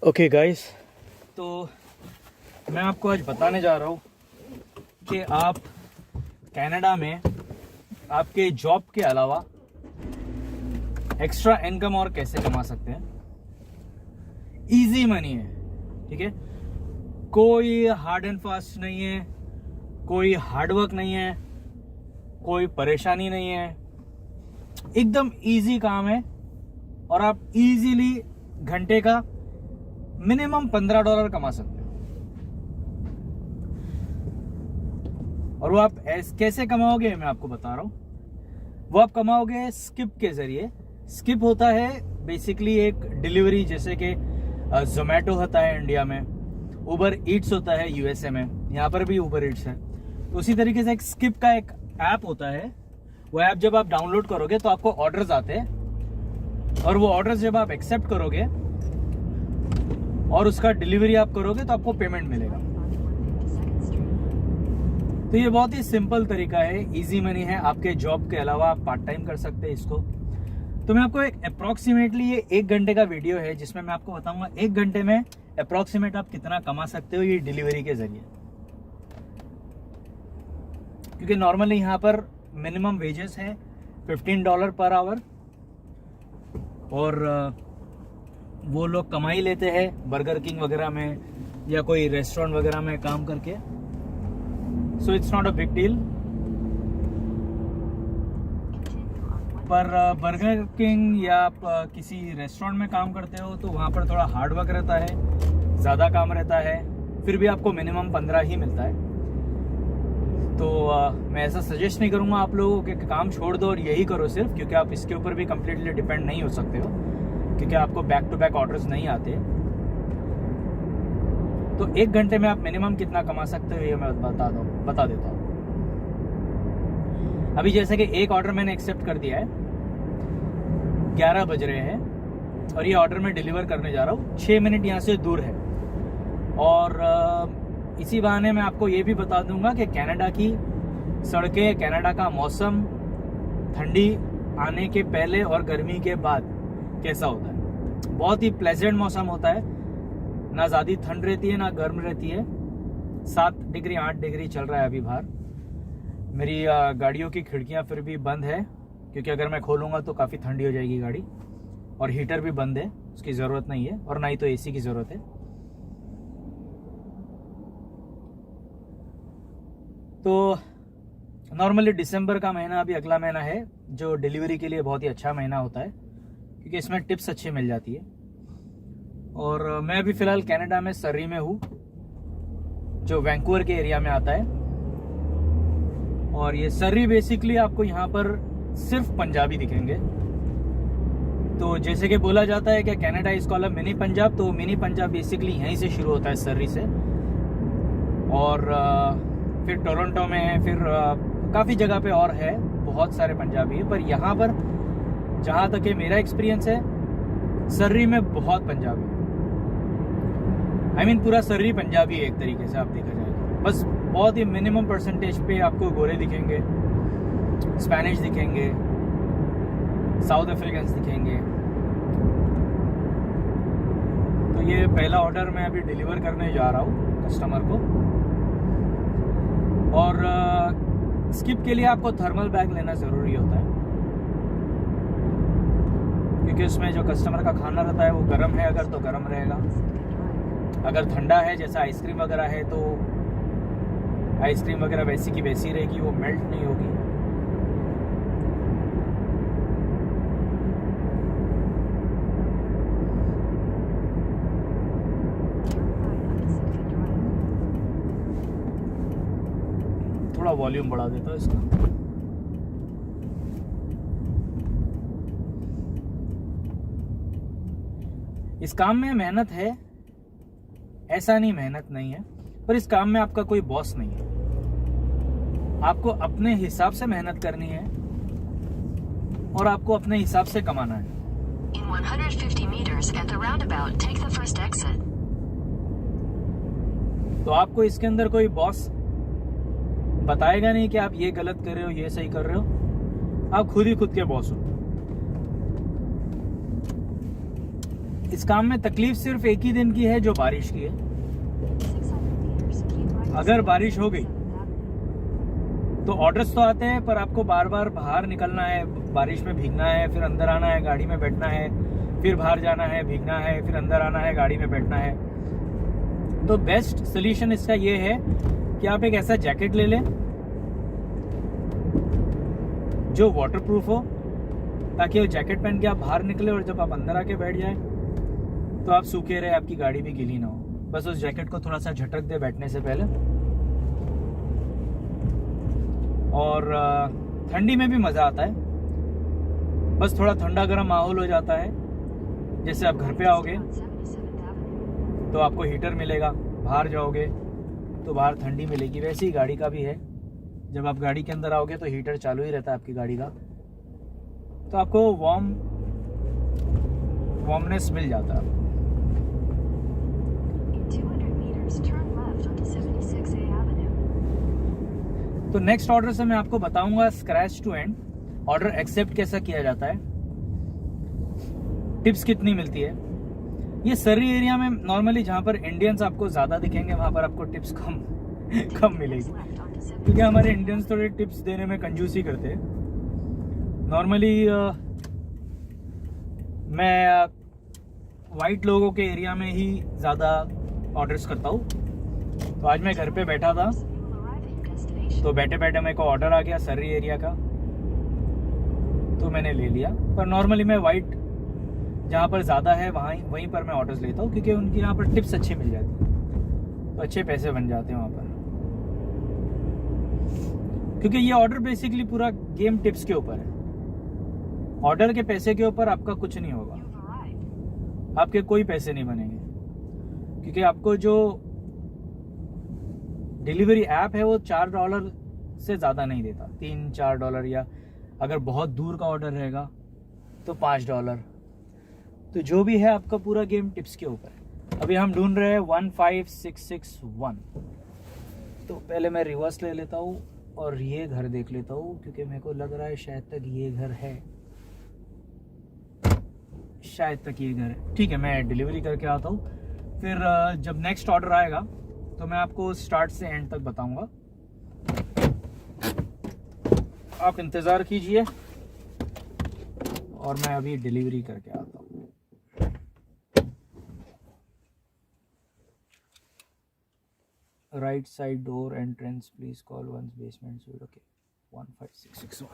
Okay guys, तो मैं आपको आज बताने जा रहा हूँ कि आप कनाडा में आपके जॉब के अलावा एक्स्ट्रा इनकम और कैसे कमा सकते हैं। इजी मनी है, ठीक है। कोई हार्ड एंड फास्ट नहीं है, कोई हार्ड वर्क नहीं है, कोई परेशानी नहीं है, एकदम इजी काम है और आप इजीली घंटे का मिनिमम $15 कमा सकते हो। और वो आप कैसे कमाओगे मैं आपको बता रहा हूं। वो आप कमाओगे स्किप के जरिए। स्किप होता है बेसिकली एक डिलीवरी, जैसे कि जोमेटो होता है इंडिया में, उबर ईट्स होता है यूएसए में, यहाँ पर भी उबर ईट्स है। तो उसी तरीके से एक स्किप का एक ऐप होता है। वो ऐप जब आप डाउनलोड करोगे तो आपको ऑर्डर्स आते हैं और वो ऑर्डर्स जब आप एक्सेप्ट करोगे और उसका डिलीवरी आप करोगे तो आपको पेमेंट मिलेगा। तो ये बहुत ही सिंपल तरीका है, इजी मनी है। आपके जॉब के अलावा आप पार्ट टाइम कर सकते हैं इसको। तो मैं आपको एक अप्रोक्सीमेटली ये 1 घंटे का वीडियो है जिसमें मैं आपको बताऊंगा 1 घंटे में अप्रोक्सीमेट आप कितना कमा सकते हो ये डिलीवरी के जरिए। क्योंकि नॉर्मली यहाँ पर मिनिमम वेजेस है $15 पर आवर और वो लोग कमाई लेते हैं बर्गर किंग वगैरह में या कोई रेस्टोरेंट वगैरह में काम करके। So it's not a big deal. पर बर्गर किंग या आप किसी रेस्टोरेंट में काम करते हो तो वहाँ पर थोड़ा हार्ड वर्क रहता है, ज़्यादा काम रहता है, फिर भी आपको मिनिमम 15 ही मिलता है। तो मैं ऐसा सजेस्ट नहीं करूँगा आप लोगों के काम छोड़ दो और यही करो सिर्फ, क्योंकि आप इसके ऊपर भी कम्प्लीटली डिपेंड नहीं हो सकते हो, क्योंकि आपको बैक टू बैक ऑर्डर्स नहीं आते। तो 1 घंटे में आप मिनिमम कितना कमा सकते हो ये मैं बता देता हूँ। अभी जैसे कि एक ऑर्डर मैंने एक्सेप्ट कर दिया है, 11 बज रहे हैं और ये ऑर्डर मैं डिलीवर करने जा रहा हूँ। 6 मिनट यहाँ से दूर है। और इसी बहाने मैं आपको ये भी बता दूंगा कि कनाडा की सड़कें, कनाडा का मौसम ठंडी आने के पहले और गर्मी के बाद कैसा होता है। बहुत ही प्लेजेंट मौसम होता है, ना ज़्यादा ठंड रहती है ना गर्म रहती है। 7 डिग्री 8 डिग्री चल रहा है अभी बाहर। मेरी गाड़ियों की खिड़कियां फिर भी बंद है, क्योंकि अगर मैं खोलूंगा तो काफ़ी ठंडी हो जाएगी गाड़ी। और हीटर भी बंद है, उसकी ज़रूरत नहीं है, और ना ही तो एसी की ज़रूरत है। तो नॉर्मली दिसंबर का महीना, अभी अगला महीना है, जो डिलीवरी के लिए बहुत ही अच्छा महीना होता है, क्योंकि इसमें टिप्स अच्छी मिल जाती है। और मैं अभी फ़िलहाल कनाडा में सर्री में हूँ, जो वैंकूवर के एरिया में आता है। और ये सर्री बेसिकली आपको यहाँ पर सिर्फ पंजाबी दिखेंगे। तो जैसे कि बोला जाता है कि Canada is called mini Punjab, तो मिनी पंजाब बेसिकली यहीं से शुरू होता है, सर्री से। और फिर टोरंटो में है, फिर काफ़ी जगह पे और है, बहुत सारे पंजाबी है। पर यहाँ पर जहाँ तक है मेरा एक्सपीरियंस है, सर्री में बहुत पंजाबी है। I mean, पूरा सर्री पंजाबी है एक तरीके से आप देखा जाए तो। बस बहुत ही मिनिमम परसेंटेज पे आपको गोरे दिखेंगे, स्पेनिश दिखेंगे, साउथ अफ्रीकन्स दिखेंगे। तो ये पहला ऑर्डर मैं अभी डिलीवर करने जा रहा हूँ कस्टमर को। और स्किप के लिए आपको थर्मल बैग लेना ज़रूरी होता है, क्योंकि उसमें जो कस्टमर का खाना रहता है वो गर्म है, अगर तो गर्म रहेगा, अगर ठंडा है जैसा आइसक्रीम वगैरह है तो आइसक्रीम वगैरह वैसी की वैसी रहेगी, वो मेल्ट नहीं होगी। थोड़ा वॉल्यूम बढ़ा देता है इसका। इस काम में मेहनत है, ऐसा नहीं मेहनत नहीं है, पर इस काम में आपका कोई बॉस नहीं है। आपको अपने हिसाब से मेहनत करनी है और आपको अपने हिसाब से कमाना है। In 150 meters at the roundabout, take the first exit. तो आपको इसके अंदर कोई बॉस बताएगा नहीं कि आप ये गलत कर रहे हो, ये सही कर रहे हो। आप खुद ही खुद के बॉस हो। इस काम में तकलीफ सिर्फ एक ही दिन की है, जो बारिश की है। अगर बारिश हो गई तो ऑर्डर्स तो आते हैं, पर आपको बार बार बाहर निकलना है, बारिश में भीगना है, फिर अंदर आना है, गाड़ी में बैठना है, फिर बाहर जाना है, भीगना है, फिर अंदर आना है, गाड़ी में बैठना है। तो बेस्ट सोल्यूशन इसका ये है कि आप एक ऐसा जैकेट ले लें जो वाटरप्रूफ हो, ताकि वो जैकेट पहन के आप बाहर निकले और जब आप अंदर आके बैठ जाए तो आप सूखे रहे, आपकी गाड़ी भी गीली ना हो। बस उस जैकेट को थोड़ा सा झटक दे बैठने से पहले। और ठंडी में भी मज़ा आता है, बस थोड़ा ठंडा गर्म माहौल हो जाता है। जैसे आप घर पे आओगे तो आपको हीटर मिलेगा, बाहर जाओगे तो बाहर ठंडी मिलेगी। वैसे ही गाड़ी का भी है, जब आप गाड़ी के अंदर आओगे तो हीटर चालू ही रहता है आपकी गाड़ी का, तो आपको वार्मनेस मिल जाता है। तो नेक्स्ट ऑर्डर से मैं आपको बताऊंगा scratch to end order accept कैसा किया जाता है, टिप्स कितनी मिलती है। ये सर्री एरिया में नॉर्मली जहाँ पर इंडियंस आपको ज़्यादा दिखेंगे वहाँ पर आपको टिप्स कम मिलेगी, क्योंकि हमारे इंडियंस थोड़े टिप्स देने में कंजूसी करते हैं। नॉर्मली मैं वाइट लोगों के एरिया में ही ज़्यादा ऑर्डर्स करता हूँ। तो आज मैं घर पे बैठा था, तो बैठे बैठे मेरे को ऑर्डर आ गया सर्री एरिया का, तो मैंने ले लिया। पर नॉर्मली मैं वाइट जहाँ पर ज़्यादा है वहीं पर मैं ऑर्डर्स लेता हूँ, क्योंकि उनकी यहाँ पर टिप्स अच्छी मिल जाती है, तो अच्छे पैसे बन जाते हैं वहाँ पर। क्योंकि ये ऑर्डर बेसिकली पूरा गेम टिप्स के ऊपर है। ऑर्डर के पैसे के ऊपर आपका कुछ नहीं होगा, आपके कोई पैसे नहीं बनेंगे, क्योंकि आपको जो डिलीवरी ऐप है वो $4 से ज़्यादा नहीं देता, $3-4, या अगर बहुत दूर का ऑर्डर रहेगा तो $5। तो जो भी है आपका पूरा गेम टिप्स के ऊपर है। अभी हम ढूंढ रहे हैं 15661। तो पहले मैं रिवर्स ले लेता हूँ और ये घर देख लेता हूँ, क्योंकि मेरे को लग रहा है शायद तक ये घर है, शायद तक ये घर है। ठीक है, मैं डिलीवरी करके आता हूँ, फिर जब नेक्स्ट ऑर्डर आएगा तो मैं आपको स्टार्ट से एंड तक बताऊंगा। आप इंतज़ार कीजिए और मैं अभी डिलीवरी करके आता हूँ। Right side door entrance, please call once basement suite. Okay, 15661।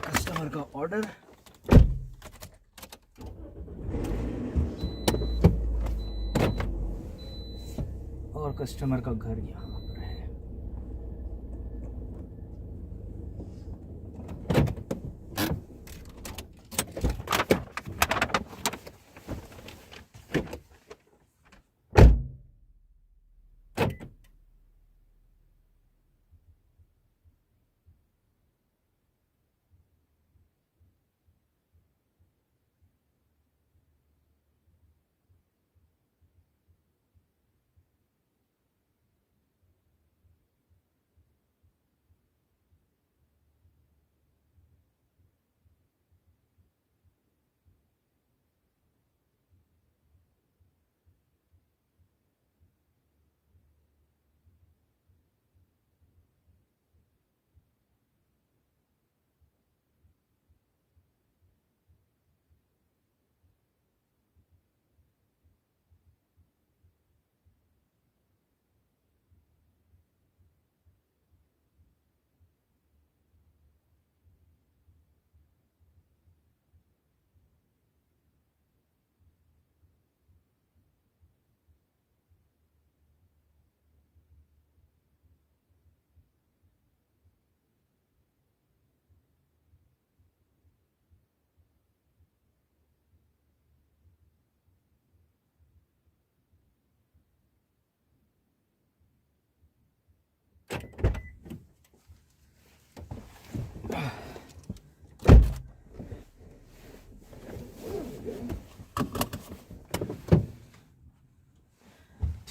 Customer का ऑर्डर, और कस्टमर का घर यहाँ पर है।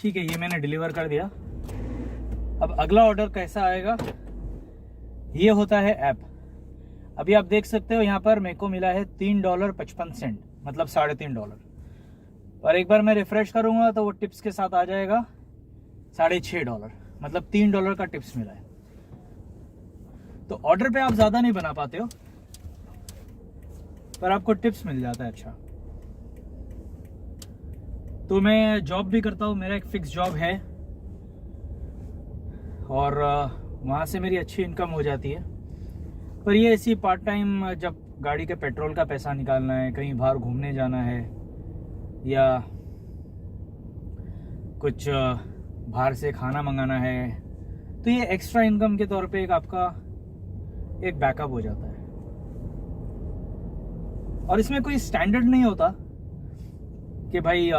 ठीक है, ये मैंने डिलीवर कर दिया। अब अगला ऑर्डर कैसा आएगा, ये होता है ऐप। अभी आप देख सकते हो यहाँ पर मेरे को मिला है $3.55, मतलब $3.5। और एक बार मैं रिफ्रेश करूंगा तो वो टिप्स के साथ आ जाएगा $6.5, मतलब $3 का टिप्स मिला है। तो ऑर्डर पे आप ज्यादा नहीं बना पाते हो, पर आपको टिप्स मिल जाता है अच्छा। तो मैं जॉब भी करता हूँ, मेरा एक फिक्स जॉब है और वहाँ से मेरी अच्छी इनकम हो जाती है। पर ये ऐसी पार्ट टाइम, जब गाड़ी के पेट्रोल का पैसा निकालना है, कहीं बाहर घूमने जाना है या कुछ बाहर से खाना मंगाना है, तो ये एक्स्ट्रा इनकम के तौर पे एक आपका एक बैकअप हो जाता है। और इसमें कोई स्टैंडर्ड नहीं होता कि भाई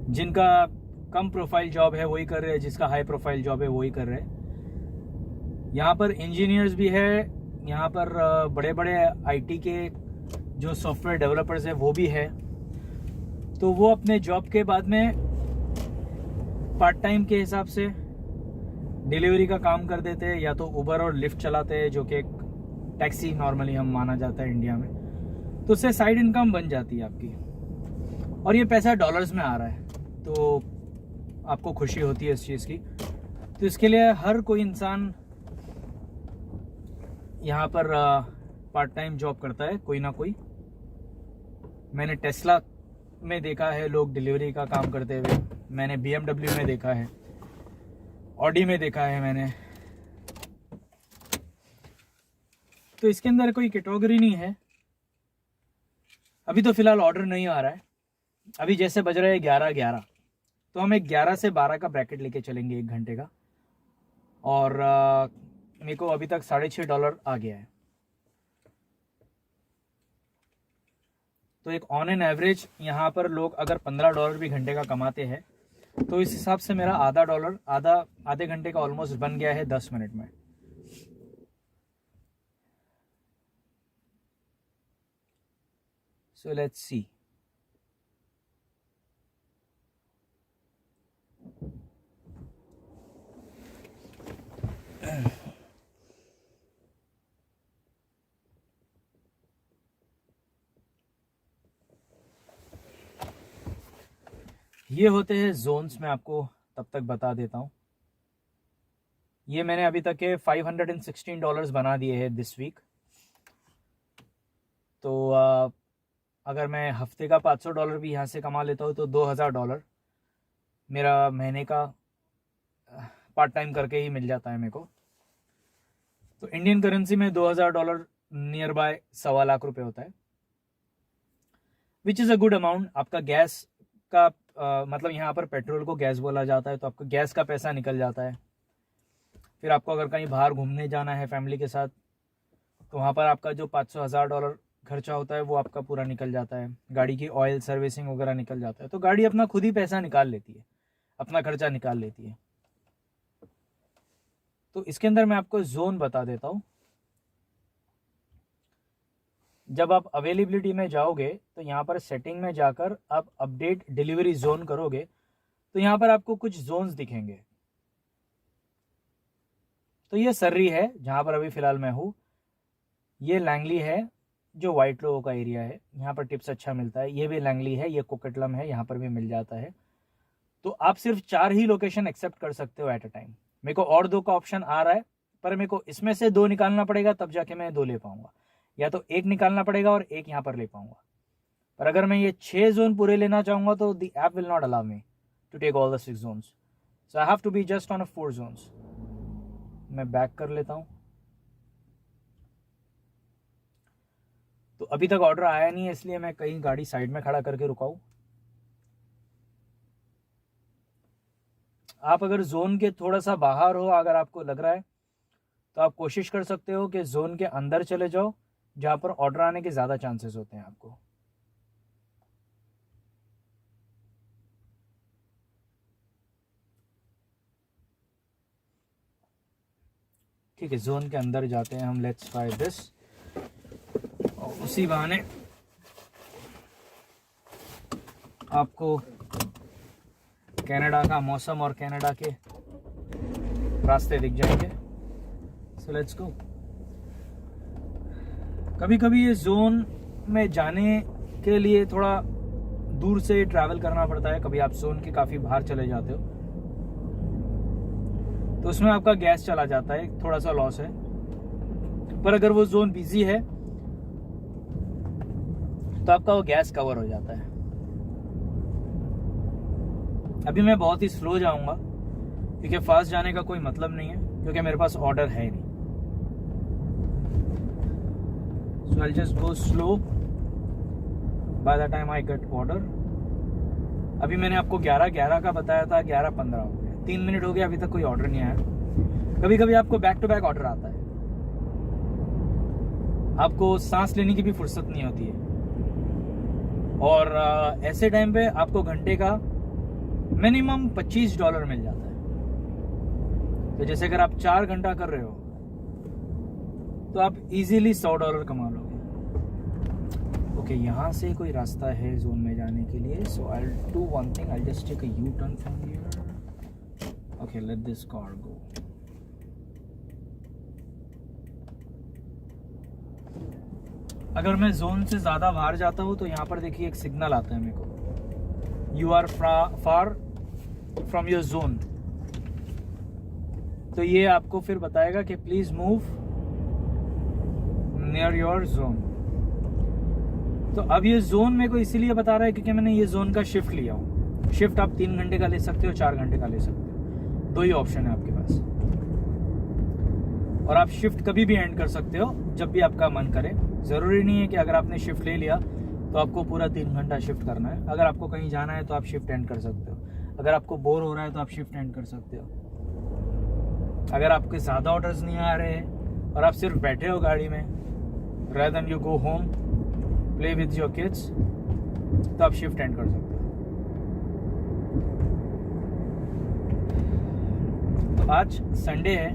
जिनका कम प्रोफाइल जॉब है वही कर रहे हैं, जिसका हाई प्रोफाइल जॉब है वही कर रहे हैं। यहाँ पर इंजीनियर्स भी है, यहाँ पर बड़े बड़े आईटी के जो सॉफ्टवेयर डेवलपर्स है वो भी है। तो वो अपने जॉब के बाद में पार्ट टाइम के हिसाब से डिलीवरी का काम कर देते हैं, या तो उबर और लिफ्ट चलाते हैं, जो कि एक टैक्सी नॉर्मली हम माना जाता है इंडिया में। तो उससे साइड इनकम बन जाती है आपकी, और ये पैसा डॉलर्स में आ रहा है, तो आपको खुशी होती है इस चीज़ की। तो इसके लिए हर कोई इंसान यहाँ पर पार्ट टाइम जॉब करता है, कोई ना कोई। मैंने टेस्ला में देखा है लोग डिलीवरी का काम करते हुए, मैंने BMW में देखा है, ऑडी में देखा है मैंने। तो इसके अंदर कोई कैटेगरी नहीं है। अभी तो फिलहाल ऑर्डर नहीं आ रहा है। अभी जैसे बज रहे हैं 11:11, तो हम एक 11 से 12 का ब्रैकेट लेके चलेंगे 1 घंटे का। और मेरे को अभी तक $6.5 आ गया है। तो एक ऑन एन एवरेज यहाँ पर लोग अगर $15 भी घंटे का कमाते हैं, तो इस हिसाब से मेरा आधे घंटे का ऑलमोस्ट बन गया है 10 मिनट में। So let's see. ये होते हैं जोन्स, मैं आपको तब तक बता देता हूँ। ये मैंने अभी तक के $516 बना दिए हैं दिस वीक। तो अगर मैं हफ्ते का $500 भी यहाँ से कमा लेता हूँ तो $2000 मेरा महीने का पार्ट टाइम करके ही मिल जाता है मेरे को। तो इंडियन करेंसी में $2000 नियर बाय $1.25 लाख होता है, which is a good amount. आपका गैस का मतलब यहाँ पर पेट्रोल को गैस बोला जाता है, तो आपका गैस का पैसा निकल जाता है। फिर आपको अगर कहीं बाहर घूमने जाना है फैमिली के साथ, तो वहाँ पर आपका जो $500-1000 खर्चा होता है वो आपका पूरा निकल जाता है। गाड़ी की ऑयल सर्विसिंग वगैरह निकल जाता है। तो गाड़ी अपना खुद ही पैसा निकाल लेती है, अपना खर्चा निकाल लेती है। तो इसके अंदर मैं आपको जोन बता देता हूँ। जब आप अवेलेबिलिटी में जाओगे तो यहाँ पर सेटिंग में जाकर आप अपडेट डिलीवरी जोन करोगे, तो यहाँ पर आपको कुछ जोन्स दिखेंगे। तो ये सर्री है जहाँ पर अभी फ़िलहाल मैं हूँ। ये लैंगली है जो वाइट लोगों का एरिया है, यहाँ पर टिप्स अच्छा मिलता है। ये भी लैंगली है, ये कोकटलम है, यहाँ पर भी मिल जाता है। तो आप सिर्फ 4 ही लोकेशन एक्सेप्ट कर सकते हो एट अ टाइम। मेरे को और 2 का ऑप्शन आ रहा है, पर मेरे को इसमें से 2 निकालना पड़ेगा, तब जाके मैं 2 ले पाऊंगा, या तो 1 निकालना पड़ेगा और 1 यहाँ पर ले पाऊंगा। पर अगर मैं ये 6 जोन पूरे लेना चाहूँगा तो the app will not allow me to take all the 6 zones, so I have to be just on 4 zones. मैं बैक कर लेता हूँ। तो अभी तक ऑर्डर आया नहीं है, इसलिए मैं कहीं गाड़ी साइड में खड़ा करके रुका हूँ। आप अगर जोन के थोड़ा सा बाहर हो, अगर आपको लग रहा है, तो आप कोशिश कर सकते हो कि जोन के अंदर चले जाओ, जहाँ पर ऑर्डर आने के ज़्यादा चांसेस होते हैं आपको। ठीक है, जोन के अंदर जाते हैं हम। Let's try this. और उसी बहाने आपको कनाडा का मौसम और कनाडा के रास्ते दिख जाएंगे। सो लेट्स गो। कभी कभी ये जोन में जाने के लिए थोड़ा दूर से ट्रैवल करना पड़ता है। कभी आप जोन के काफ़ी बाहर चले जाते हो तो उसमें आपका गैस चला जाता है, थोड़ा सा लॉस है। पर अगर वो जोन बिजी है तो आपका वो गैस कवर हो जाता है। अभी मैं बहुत ही स्लो जाऊंगा क्योंकि फास्ट जाने का कोई मतलब नहीं है, क्योंकि मेरे पास ऑर्डर है नहीं। So I just go slow by the time I get order. अभी मैंने आपको 11:11 का बताया था, 11:15 हो गया, 3 मिनट हो गया, अभी तक कोई ऑर्डर नहीं आया। कभी कभी आपको बैक टू बैक ऑर्डर आता है, आपको सांस लेने की भी फुर्सत नहीं होती है। और ऐसे टाइम पे आपको घंटे का मिनिमम $25 मिल जाता है। तो जैसे अगर आप 4 घंटा कर रहे हो तो आप इजीली $100 कमा लोगे। ओके, यहाँ से कोई रास्ता है जोन में जाने के लिए। So I will do one thing, I just take a U turn from here. Okay, let this car go. अगर मैं जोन से ज़्यादा बाहर जाता हूँ तो यहाँ पर देखिए एक सिग्नल आता है मेरे को, you are far from your zone. तो ये आपको फिर बताएगा कि please move near your zone. तो अब ये जोन मेरे को इसीलिए बता रहा है क्योंकि मैंने ये जोन का शिफ्ट लिया हूँ। शिफ्ट आप 3 घंटे का ले सकते हो, 4 घंटे का ले सकते हो, 2 ही ऑप्शन है आपके पास। और आप शिफ्ट कभी भी एंड कर सकते हो जब भी आपका मन करे। ज़रूरी नहीं है कि अगर आपने शिफ्ट ले लिया तो आपको पूरा 3 घंटा शिफ्ट करना है। अगर आपको कहीं जाना है तो आप शिफ्ट एंड कर सकते हो। अगर आपको बोर हो रहा है तो आप शिफ्ट एंड कर सकते हो। अगर आपके ज़्यादा ऑर्डर्स नहीं आ रहे हैं और आप सिर्फ बैठे हो गाड़ी में, rather than you go home play with your kids, तो आप शिफ्ट एंड कर सकते हो। तो आज संडे है।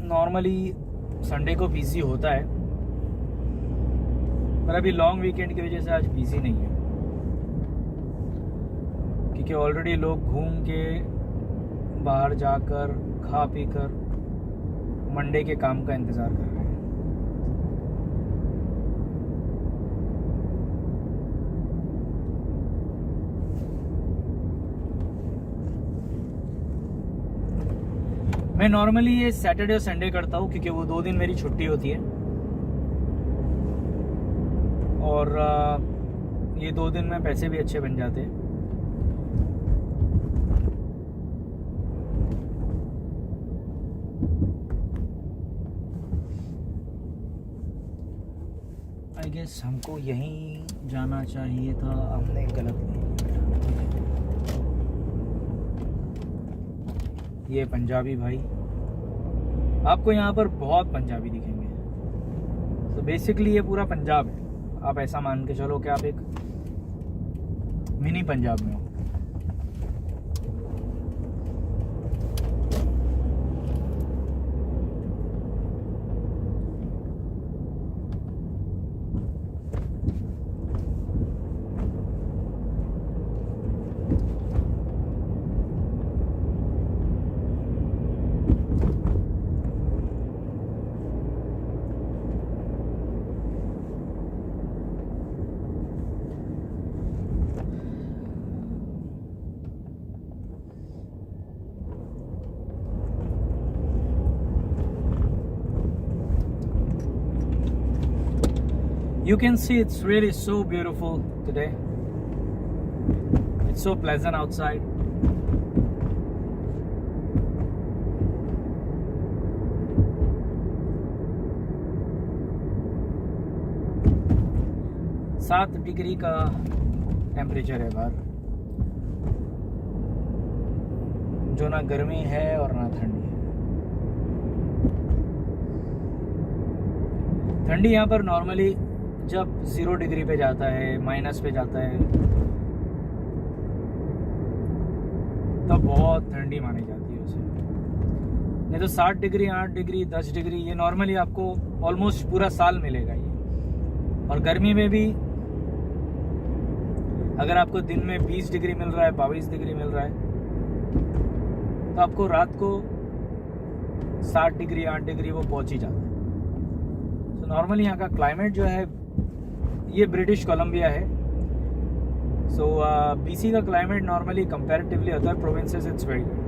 नॉर्मली संडे को बिजी होता है, पर अभी लॉन्ग वीकेंड की वजह से आज बिजी नहीं है, क्योंकि ऑलरेडी लोग घूम के बाहर जाकर खा पी कर मंडे के काम का इंतज़ार कर रहे हैं। मैं नॉर्मली ये सैटरडे और संडे करता हूँ क्योंकि वो 2 दिन मेरी छुट्टी होती है, और ये 2 दिन में पैसे भी अच्छे बन जाते हैं। आई गेस हमको यहीं जाना चाहिए था, हमने गलत ले लिया। ये पंजाबी भाई, आपको यहाँ पर बहुत पंजाबी दिखेंगे। तो बेसिकली ये पूरा पंजाब है। आप ऐसा मान के चलो कि आप एक मिनी पंजाब में हो। You can see it's really so beautiful today. It's so pleasant outside. सात डिग्री का टेम्परेचर है बाहर, जो ना गर्मी है और ना ठंडी है। ठंडी यहाँ पर नॉर्मली जब 0 डिग्री पे जाता है, माइनस पे जाता है, तब बहुत ठंडी मानी जाती है उसे। नहीं तो 7 डिग्री, 8 डिग्री, 10 डिग्री ये नॉर्मली आपको ऑलमोस्ट पूरा साल मिलेगा ये। और गर्मी में भी अगर आपको दिन में 20 डिग्री मिल रहा है, 22 डिग्री मिल रहा है, तो आपको रात को 7 डिग्री 8 डिग्री वो पहुंच ही जाता है। तो नॉर्मली यहाँ का क्लाइमेट जो है, ये ब्रिटिश कोलंबिया है। सो बीसी का climate normally comparatively other provinces it's very good.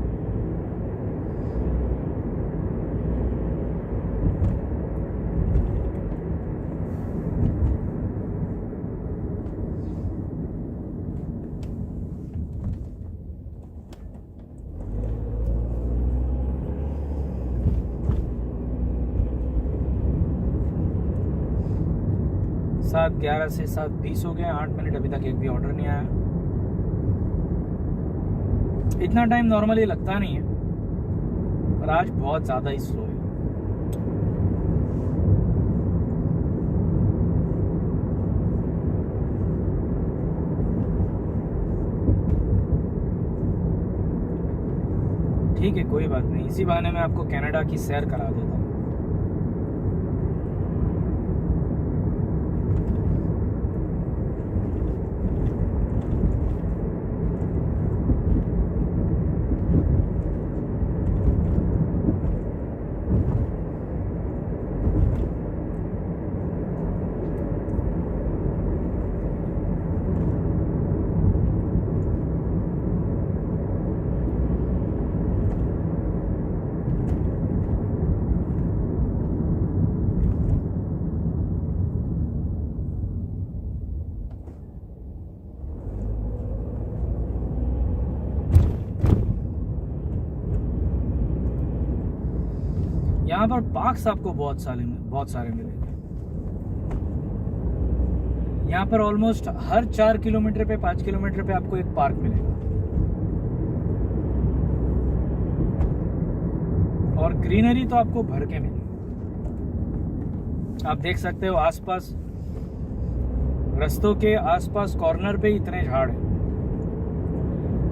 सात 11 से 7:20 हो गए, 8 मिनट अभी तक एक भी ऑर्डर नहीं आया। इतना टाइम नॉर्मली लगता नहीं है, पर आज बहुत ज़्यादा ही स्लो है। ठीक है, कोई बात नहीं, इसी बहाने मैं आपको कनाडा की सैर करा देता हूँ। यहाँ पर पार्क्स आपको बहुत सारे मिलेंगे। यहाँ पर ऑलमोस्ट हर 4 किलोमीटर पे 5 किलोमीटर पे आपको एक पार्क मिलेगा, और ग्रीनरी तो आपको भर के मिलेगी। आप देख सकते हो आसपास, रास्तों के आसपास कॉर्नर पे इतने झाड़ हैं।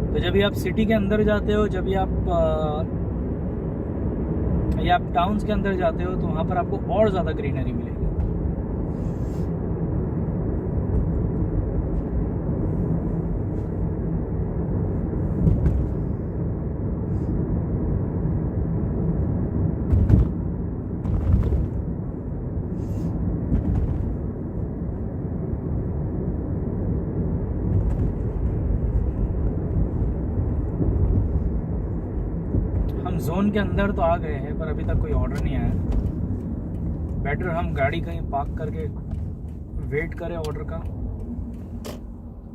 तो जब भी आप सिटी के अंदर जाते हो, जब भी आप या आप टाउन्स के अंदर जाते हो, तो वहां पर आपको और ज्यादा ग्रीनरी मिलेगी। जोन के अंदर तो आ गए हैं, पर अभी तक कोई ऑर्डर नहीं आया। बेटर हम गाड़ी कहीं पार्क करके वेट करें ऑर्डर का,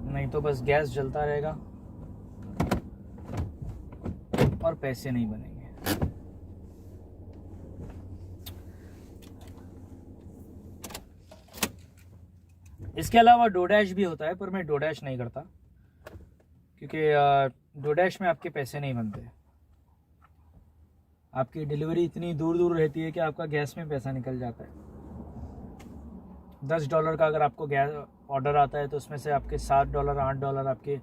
नहीं तो बस गैस जलता रहेगा और पैसे नहीं बनेंगे। इसके अलावा डोडैश भी होता है, पर मैं डोडैश नहीं करता, क्योंकि डोडैश में आपके पैसे नहीं बनते। आपकी डिलीवरी इतनी दूर दूर रहती है कि आपका गैस में पैसा निकल जाता है। $10 का अगर आपको गैस ऑर्डर आता है, तो उसमें से आपके $7 $8 आपके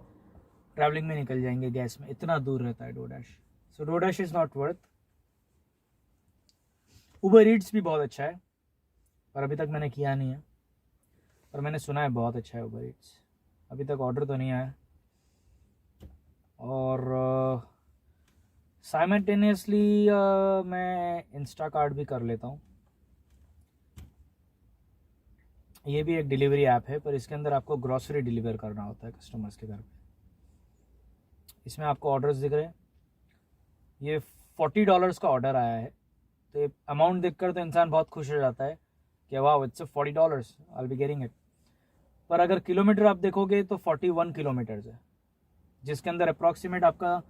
ट्रैवलिंग में निकल जाएंगे गैस में। इतना दूर रहता है DoorDash. So DoorDash is not worth. Uber Eats भी बहुत अच्छा है, पर अभी तक मैंने किया नहीं है, पर मैंने सुना है बहुत अच्छा है उबर ईट्स। अभी तक ऑर्डर तो नहीं आया। और साइमल्टेनियसली मैं इंस्टाकार्ट भी कर लेता हूँ। ये भी एक डिलीवरी ऐप है, पर इसके अंदर आपको ग्रॉसरी डिलीवर करना होता है कस्टमर्स के घर पे। इसमें आपको ऑर्डर्स दिख रहे हैं। ये $40 का ऑर्डर आया है, तो ये अमाउंट देखकर तो इंसान बहुत खुश हो जाता है कि वाह, it's $40, I will be getting it. पर अगर किलोमीटर आप देखोगे तो 41 किलोमीटर्स है, जिसके अंदर अप्रॉक्सीमेट आपका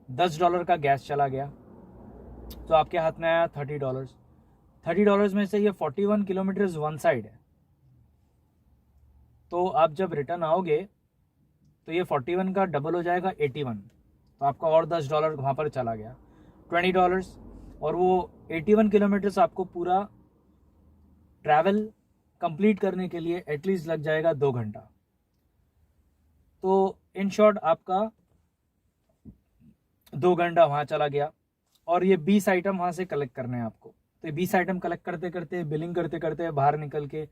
$10 का गैस चला गया, तो आपके हाथ में आया $30। $30 में से ये 41 किलोमीटर्स वन साइड है। तो आप जब रिटर्न आओगे तो ये 41 का डबल हो जाएगा 81, तो आपका और $10 वहाँ पर चला गया, $20। और वो 81 किलोमीटर्स आपको पूरा ट्रैवल कंप्लीट करने के लिए एटलीस्ट लग जाएगा 2 घंटा। तो इन शॉर्ट आपका 2 घंटा वहाँ चला गया, और ये 20 आइटम वहाँ से कलेक्ट करने हैं आपको। तो ये 20 आइटम कलेक्ट करते करते, बिलिंग करते करते, बाहर निकल के,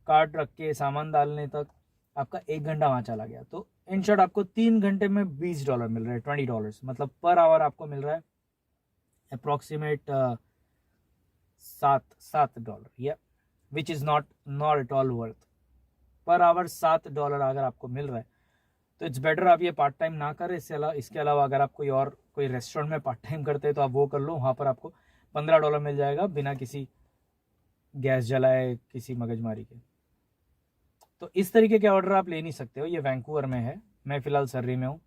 कार्ट रख के, सामान डालने तक आपका 1 घंटा वहाँ चला गया। तो इन शॉर्ट आपको 3 घंटे में $20 मिल रहा है, $20, मतलब पर आवर आपको मिल रहा है अप्रॉक्सीमेट $7 या which is not at all worth. Per hour $7 अगर आपको मिल रहा है तो इट्स बेटर आप ये पार्ट टाइम ना करें। इसके अलावा अगर आप कोई रेस्टोरेंट में पार्ट टाइम करते हैं तो आप वो कर लो, वहाँ पर आपको $15 मिल जाएगा बिना किसी गैस जलाए, किसी मगजमारी के। तो इस तरीके के ऑर्डर आप ले नहीं सकते हो। ये वैंकूवर में है, मैं फ़िलहाल सर्री में हूँ,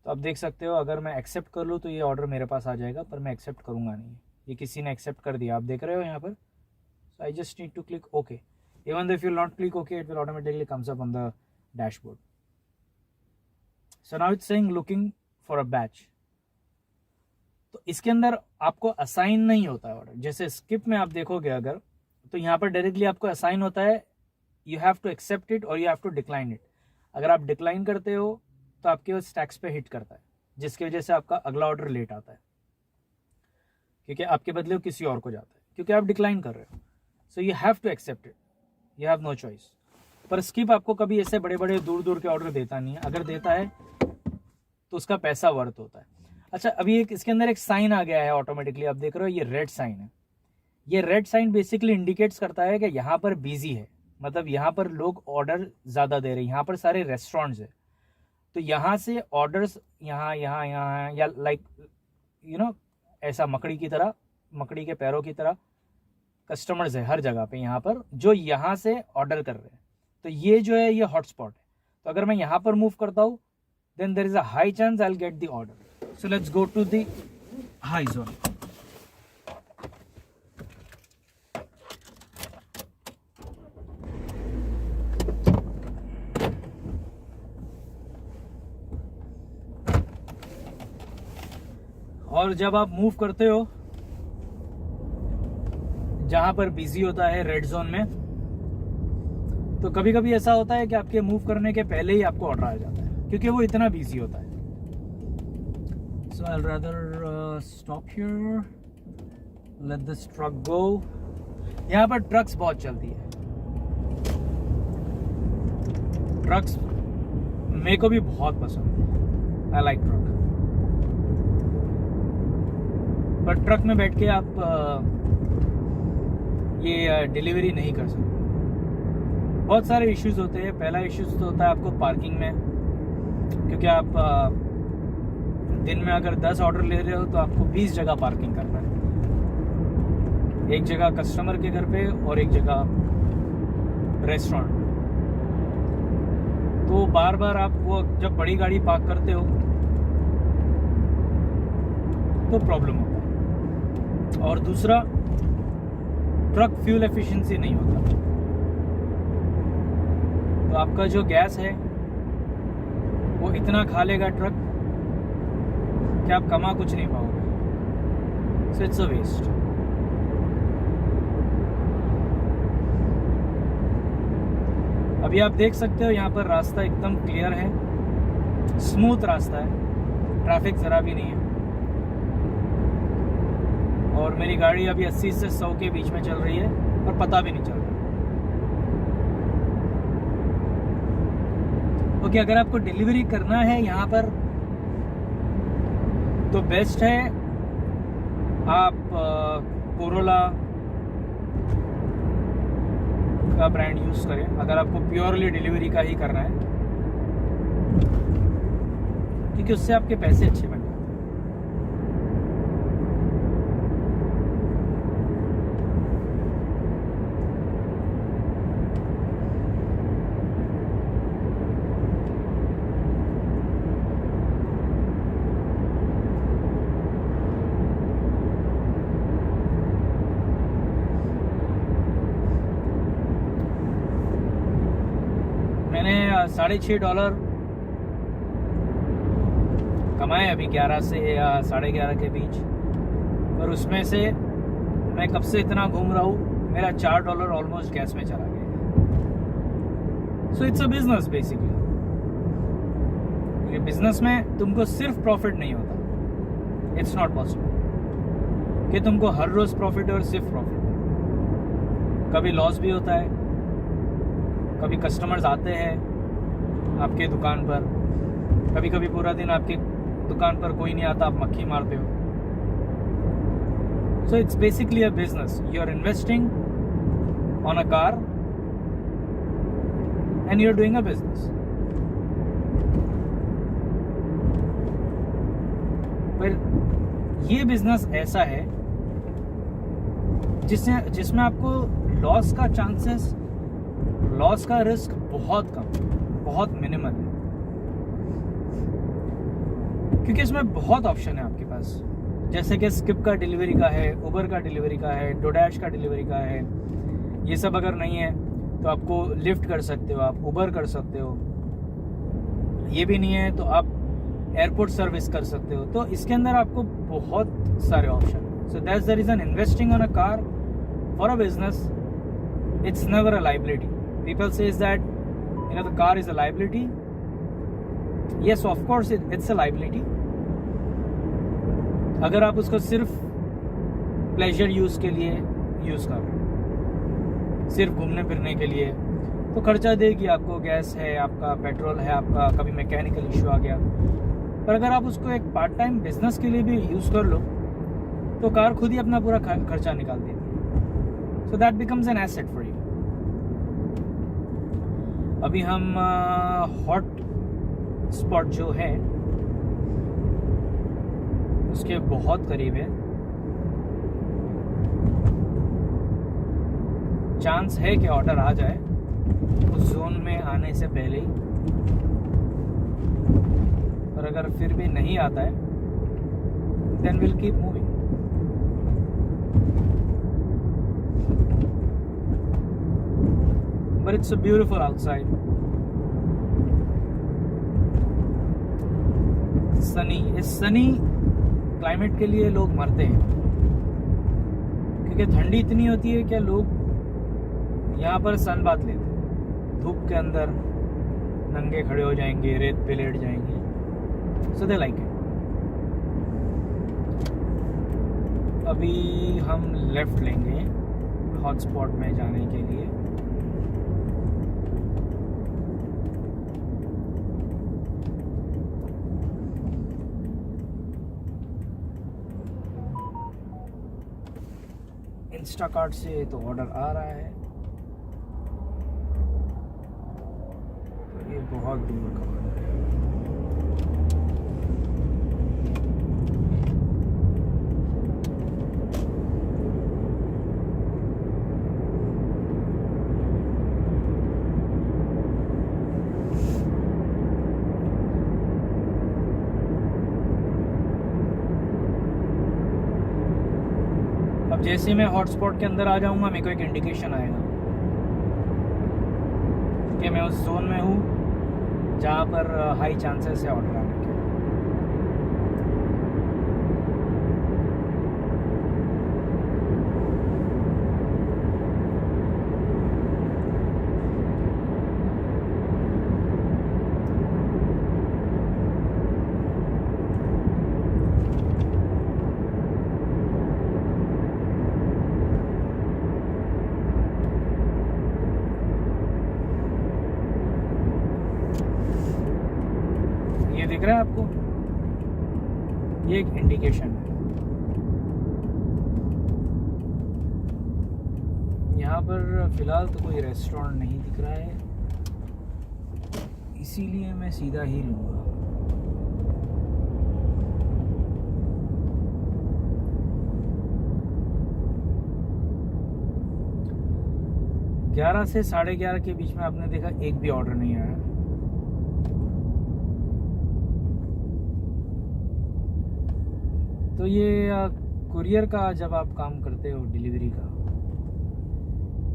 तो आप देख सकते हो अगर मैं एक्सेप्ट कर लूँ तो ये ऑर्डर मेरे पास आ जाएगा, पर मैं एक्सेप्ट करूँगा नहीं। ये किसी ने एक्सेप्ट कर दिया, आप देख रहे हो यहाँ पर। So I just need to click okay. Even if you not click okay, it will automatically comes up on the dashboard. So now it's saying looking for a batch. तो इसके अंदर आपको असाइन नहीं होता है ऑर्डर। जैसे skip में आप देखोगे अगर, तो यहाँ पर डायरेक्टली आपको असाइन होता है, you have to accept it और you have to decline it. अगर आप डिक्लाइन करते हो तो आपके उस टैक्स पे हिट करता है, जिसकी वजह से आपका अगला ऑर्डर लेट आता है, क्योंकि आपके बदले वो किसी और को जाता है, क्योंकि आप डिक्लाइन कर रहे हो। So you have to accept it, you have no choice. पर स्किप आपको कभी ऐसे बड़े बड़े दूर दूर के ऑर्डर देता नहीं है। अगर देता है तो उसका पैसा वर्थ होता है। अच्छा, अभी इसके अंदर एक साइन आ गया है ऑटोमेटिकली, आप देख रहे हो, ये रेड साइन है। ये रेड साइन बेसिकली इंडिकेट्स करता है कि यहाँ पर बिजी है, मतलब यहाँ पर लोग ऑर्डर ज़्यादा दे रहे हैं। यहाँ पर सारे रेस्टोरेंट्स है, तो यहाँ से ऑर्डर्स यहाँ या लाइक यू नो ऐसा मकड़ी की तरह, मकड़ी के पैरों की तरह कस्टमर्स है हर जगह पे यहाँ पर, जो यहाँ से ऑर्डर कर रहे हैं। तो ये जो है ये हॉटस्पॉट है। तो अगर मैं यहाँ पर मूव करता हूँ, then there is a high chance I will get the order. So let's go to the high zone. और जब आप मूव करते हो जहां पर बिजी होता है रेड जोन में, तो कभी कभी ऐसा होता है कि आपके मूव करने के पहले ही आपको ऑर्डर आ जाता है, क्योंकि वो इतना बिजी होता है। So I will rather stop here, let this truck go. यहाँ पर ट्रक्स बहुत चलती है। ट्रक्स मेरे को भी बहुत पसंद है, आई लाइक ट्रक। पर ट्रक में बैठ के आप ये डिलीवरी नहीं कर सकते। बहुत सारे इश्यूज होते हैं। पहला इश्यूज तो होता है आपको पार्किंग में, क्योंकि आप दिन में अगर 10 ऑर्डर ले रहे हो तो आपको 20 जगह पार्किंग करना है। एक जगह कस्टमर के घर पे और एक जगह रेस्टोरेंट। तो बार बार आप वो जब बड़ी गाड़ी पार्क करते हो तो प्रॉब्लम होता है। और दूसरा, ट्रक फ्यूल एफिशिएंसी नहीं होता, तो आपका जो गैस है वो इतना खा लेगा ट्रक कि आप कमा कुछ नहीं पाओगे। So it's a waste. अभी आप देख सकते हो यहाँ पर रास्ता एकदम क्लियर है, स्मूथ रास्ता है, ट्रैफिक जरा भी नहीं है। और मेरी गाड़ी अभी 80 से 100 के बीच में चल रही है और पता भी नहीं चल रहा। ओके, अगर आपको डिलीवरी करना है यहाँ पर तो बेस्ट है आप कोरोला का ब्रांड यूज करें, अगर आपको प्योरली डिलीवरी का ही करना है, क्योंकि उससे आपके पैसे अच्छे बन जाते हैं। $6.5 कमाए अभी 11 से 11:30 के बीच, और उसमें से मैं कब से इतना घूम रहा हूँ, मेरा $4 ऑलमोस्ट गैस में चला गया। सो इट्स अ बिजनेस बेसिकली। क्योंकि बिजनेस में तुमको सिर्फ प्रॉफिट नहीं होता, इट्स नॉट पॉसिबल कि तुमको हर रोज प्रॉफिट और सिर्फ प्रॉफिट। कभी लॉस भी होता है, कभी कस्टमर्स आते हैं आपके दुकान पर। कभी कभी पूरा दिन आपके दुकान पर कोई नहीं आता, आप मक्खी मारते हो। So it's basically a business. You are investing on a car and you are doing a business. पर ये बिजनेस ऐसा है जिसमें आपको लॉस का चांसेस, लॉस का रिस्क बहुत कम, बहुत मिनिमल है, क्योंकि इसमें बहुत ऑप्शन है आपके पास। जैसे कि स्किप का डिलीवरी का है, उबर का डिलीवरी का है, डोडैश का डिलीवरी का है। ये सब अगर नहीं है तो आपको लिफ्ट कर सकते हो, आप उबर कर सकते हो। ये भी नहीं है तो आप एयरपोर्ट सर्विस कर सकते हो। तो इसके अंदर आपको बहुत सारे ऑप्शन है। So that's the reason investing on a car for a business, it's never a liability. People says that the car is a liability. Yes, of course it's a liability. अगर आप उसको सिर्फ प्लेजर यूज के लिए use कर रहे हो, सिर्फ घूमने फिरने के लिए, तो खर्चा देगी आपको। गैस है आपका, पेट्रोल है आपका, कभी मैकेनिकल इशू आ गया। पर अगर आप उसको एक पार्ट टाइम बिजनेस के लिए भी यूज कर लो तो कार खुद ही अपना पूरा खर्चा निकाल देती है। So that becomes an asset for you. अभी हम हॉट स्पॉट जो है उसके बहुत करीब है। चांस है कि ऑर्डर आ जाए उस जोन में आने से पहले ही, और अगर फिर भी नहीं आता है then we'll keep moving. But it's so beautiful outside. Sunny, इस सनी क्लाइमेट के लिए लोग मरते हैं, क्योंकि ठंडी इतनी होती है कि लोग यहाँ पर सन बात लेते हैं। धूप के अंदर नंगे खड़े हो जाएंगे, रेत पे लेट जाएंगे। सो दे लाइक इट। अभी हम लेफ्ट लेंगे हॉटस्पॉट में जाने के लिए। इंस्टाकार्ट से तो ऑर्डर आ रहा है, तो ये बहुत दूर का ऑर्डर है। अब जैसे मैं हॉटस्पॉट के अंदर आ जाऊंगा, मेरे को एक इंडिकेशन आएगा कि मैं उस जोन में हूँ जहाँ पर हाई चांसेस है ऑर्डर आने के। दिख रहा है आपको, ये एक इंडिकेशन है। यहाँ पर फिलहाल तो कोई रेस्टोरेंट नहीं दिख रहा है, इसीलिए मैं सीधा ही लूँगा। ग्यारह से 11:30 के बीच में आपने देखा एक भी ऑर्डर नहीं आया। तो ये कुरियर का जब आप काम करते हो, डिलीवरी का,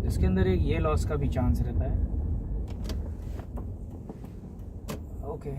इसके अंदर एक ये लॉस का भी चांस रहता है। ओके,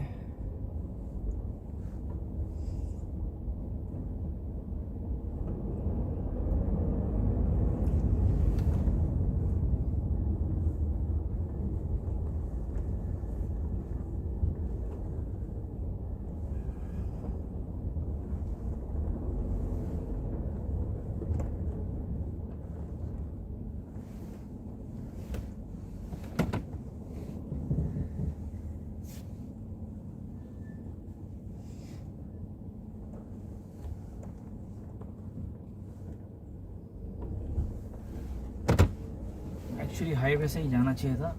एक्चुअली हाईवे से ही जाना चाहिए था।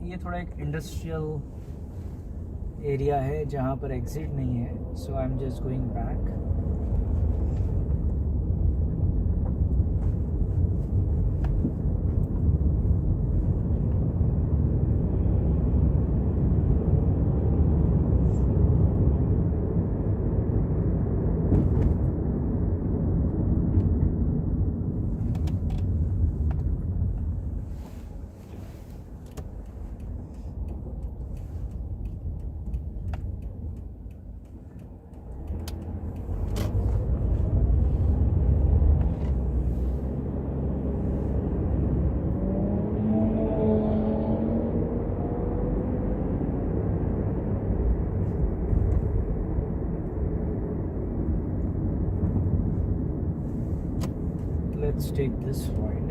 ये थोड़ा एक इंडस्ट्रियल एरिया है जहाँ पर एग्जिट नहीं है, so I am just going back. Let's take this right.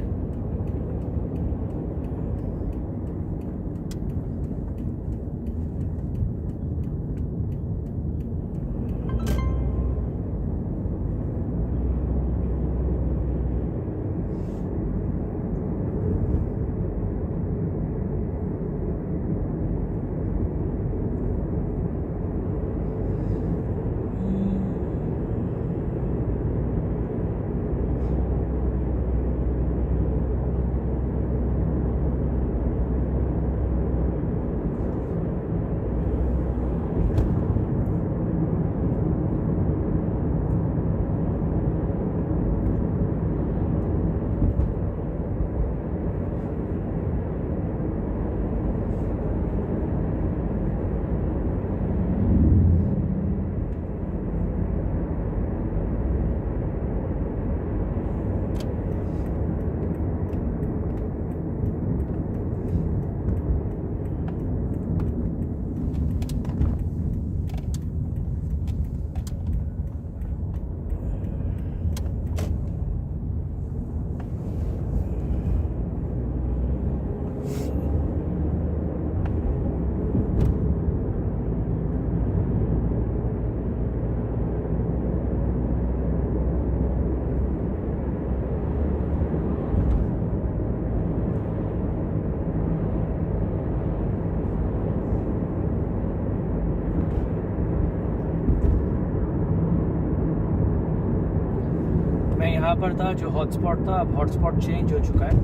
यहाँ पर था जो हॉटस्पॉट था, अब हॉटस्पॉट चेंज हो चुका है,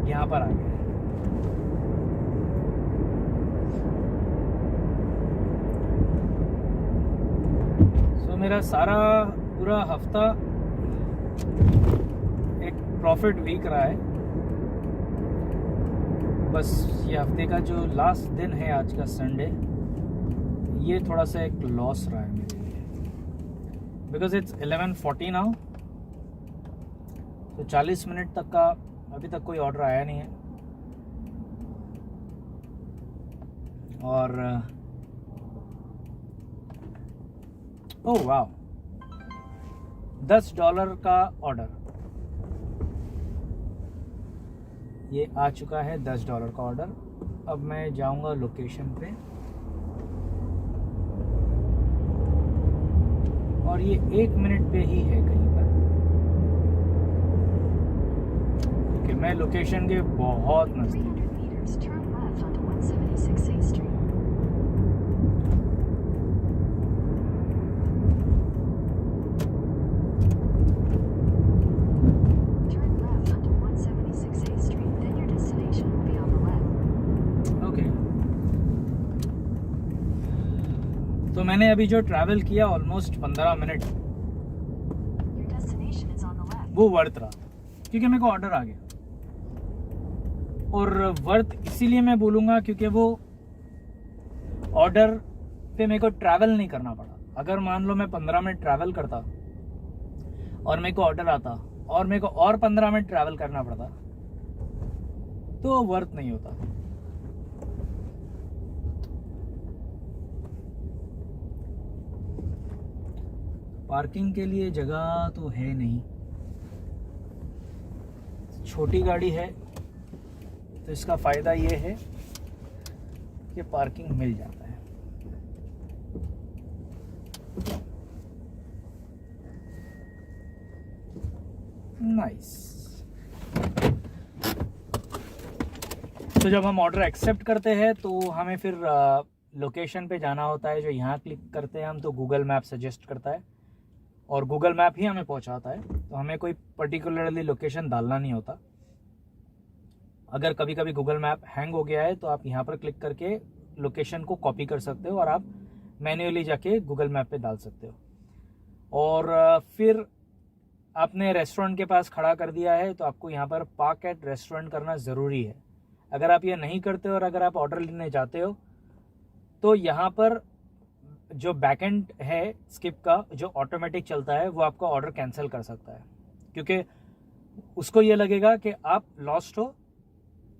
यहाँ पर आ गया है। सो मेरा सारा पूरा हफ्ता एक प्रॉफिट वीक रहा है। बस ये हफ्ते का जो लास्ट दिन है आज का संडे, ये थोड़ा सा एक लॉस रहा है मेरे लिए, बिकॉज इट्स 11:40 नाउ। तो 40 मिनट तक का अभी तक कोई ऑर्डर आया नहीं है, और ओह वाह, $10 का ऑर्डर ये आ चुका है, $10 का ऑर्डर। अब मैं जाऊंगा लोकेशन पे, और ये 1 मिनट पे ही है कहीं पर, क्योंकि मैं लोकेशन के बहुत नज़दीक। Turn left onto 176A Street. Turn left onto 176A Street, then your destination will be on the left. Okay, तो मैंने अभी जो ट्रैवल किया almost 15 minute, Your destination is on the left. वो वर्थ रहा, क्योंकि मेरे को ऑर्डर आ गया। और वर्थ इसीलिए मैं बोलूँगा क्योंकि वो ऑर्डर पे मेरे को ट्रैवल नहीं करना पड़ा। अगर मान लो मैं 15 मिनट ट्रैवल करता और मेरे को ऑर्डर आता और मेरे को और 15 मिनट ट्रैवल करना पड़ता, तो वर्थ नहीं होता। पार्किंग के लिए जगह तो है नहीं, छोटी गाड़ी है, तो इसका फ़ायदा ये है कि पार्किंग मिल जाता है। नाइस। तो जब हम ऑर्डर एक्सेप्ट करते हैं तो हमें फिर लोकेशन पे जाना होता है। जो यहाँ क्लिक करते हैं हम तो गूगल मैप सजेस्ट करता है और गूगल मैप ही हमें पहुँचाता है, तो हमें कोई पर्टिकुलरली लोकेशन डालना नहीं होता। अगर कभी कभी गूगल मैप हैंग हो गया है तो आप यहाँ पर क्लिक करके लोकेशन को कॉपी कर सकते हो और आप मैन्युअली जाके गूगल मैप पे डाल सकते हो। और फिर आपने रेस्टोरेंट के पास खड़ा कर दिया है तो आपको यहाँ पर पार्क एट रेस्टोरेंट करना ज़रूरी है। अगर आप ये नहीं करते हो और अगर आप ऑर्डर लेने जाते हो तो यहाँ पर जो बैकएंड है स्किप का जो ऑटोमेटिक चलता है वो आपका ऑर्डर कैंसिल कर सकता है, क्योंकि उसको ये लगेगा कि आप लॉस्ट हो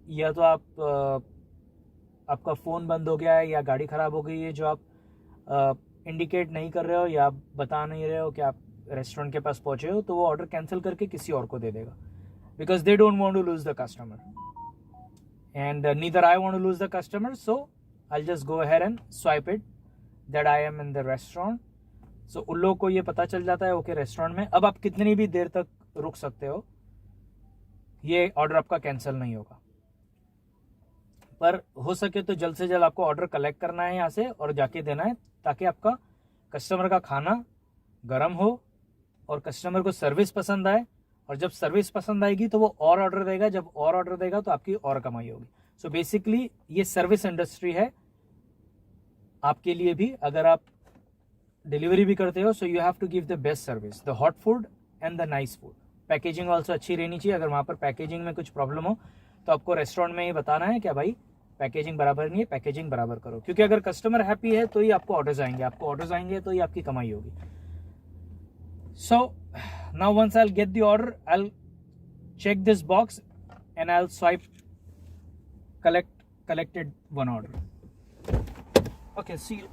या तो आपका फ़ोन बंद हो गया है या गाड़ी ख़राब हो गई है जो आप इंडिकेट नहीं कर रहे हो या आप बता नहीं रहे हो कि आप रेस्टोरेंट के पास पहुँचे हो, तो वो ऑर्डर कैंसिल करके किसी और को दे देगा, because they don't want to lose the customer and neither I want to lose the customer, so I just go ahead and swipe it that I am in the restaurant. सो उन लोगों को ये पता चल जाता है ओके रेस्टोरेंट में अब आप कितनी भी देर तक रुक सकते हो, ये ऑर्डर आपका कैंसिल नहीं होगा। पर हो सके तो जल्द से जल्द आपको ऑर्डर कलेक्ट करना है यहाँ से और जाके देना है, ताकि आपका कस्टमर का खाना गर्म हो और कस्टमर को सर्विस पसंद आए, और जब सर्विस पसंद आएगी तो वो और ऑर्डर देगा, जब और ऑर्डर देगा तो आपकी और कमाई होगी। सो बेसिकली ये सर्विस इंडस्ट्री है आपके लिए भी। अगर आप डिलीवरी भी करते हो so you have to give the best service, the hot food and the nice food. Packaging also अच्छी रहनी चाहिए। अगर वहाँ पर पैकेजिंग में कुछ प्रॉब्लम हो तो आपको रेस्टोरेंट में ही बताना है क्या भाई पैकेजिंग बराबर नहीं है, पैकेजिंग बराबर करो, क्योंकि अगर कस्टमर हैप्पी है तो ही आपको ऑर्डर्स आएंगे, आपको ऑर्डर्स आएंगे तो ही आपकी कमाई होगी। So now once I will get the order, I will check this box and I will swipe collected one order. Okay, see you.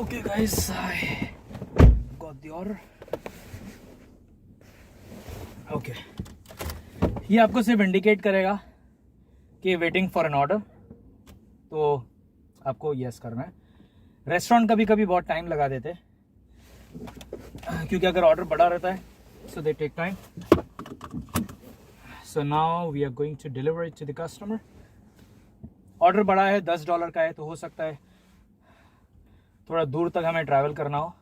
Okay guys, I got the order. Okay. ये आपको सिर्फ indicate करेगा कि waiting for an order, तो आपको yes करना है। Restaurant कभी कभी बहुत टाइम लगा देते हैं, क्योंकि अगर ऑर्डर बड़ा रहता है so they take time. So now we are going to deliver it to the customer. Order बड़ा है, $10 का है, तो हो सकता है थोड़ा दूर तक हमें ट्रैवल करना हो।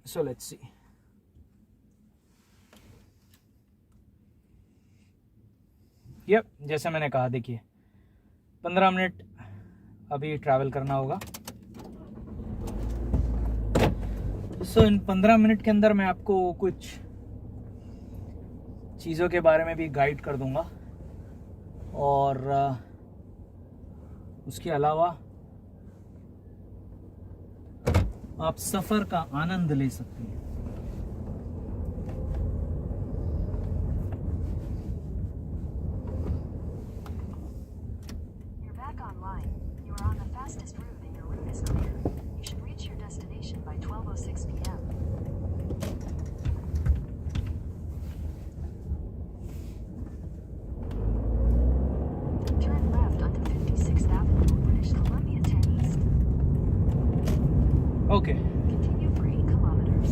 So let's see. यप, जैसे मैंने कहा, देखिए 15 मिनट अभी ट्रैवल करना होगा। सो इन 15 मिनट के अंदर मैं आपको कुछ चीज़ों के बारे में भी गाइड कर दूंगा, और उसके अलावा आप सफ़र का आनंद ले सकते हैं। You're back online. You are on the fastest route and your route is clear. You should reach your destination by 12:06 p.m. Turn left onto 56th Avenue, British Columbia 10 East. Okay, Continue for 8 kilometers.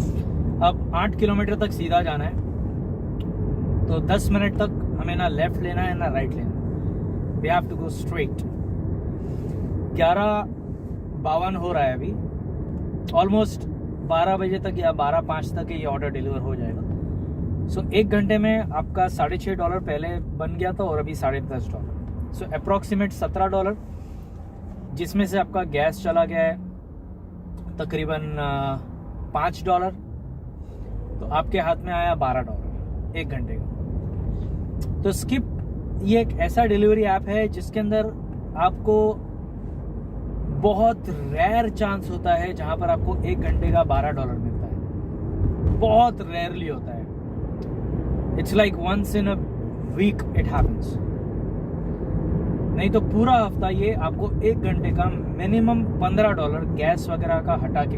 अब 8 kilometre तक सीधा जाना है, तो 10 minute तक हमें ना left लेना है ना राइट लेना है। We have to go straight. 11:52 हो रहा है अभी, ऑलमोस्ट 12 बजे तक या 12:05 तक ये ऑर्डर डिलीवर हो जाएगा। सो 1 घंटे में आपका $6.5 पहले बन गया था और अभी $10.5। सो अप्रॉक्सीमेट $17, जिसमें से आपका गैस चला गया है तकरीबन $5, तो आपके हाथ में आया $12 1 घंटे का। तो स्किप ये एक ऐसा डिलीवरी ऐप है जिसके अंदर आपको बहुत रेयर चांस होता है जहां पर आपको 1 घंटे का $12 मिलता है। बहुत रेयरली होता है। It's like once in a week it happens. नहीं तो पूरा हफ्ता ये आपको 1 घंटे का मिनिमम $15 गैस वगैरह का हटा के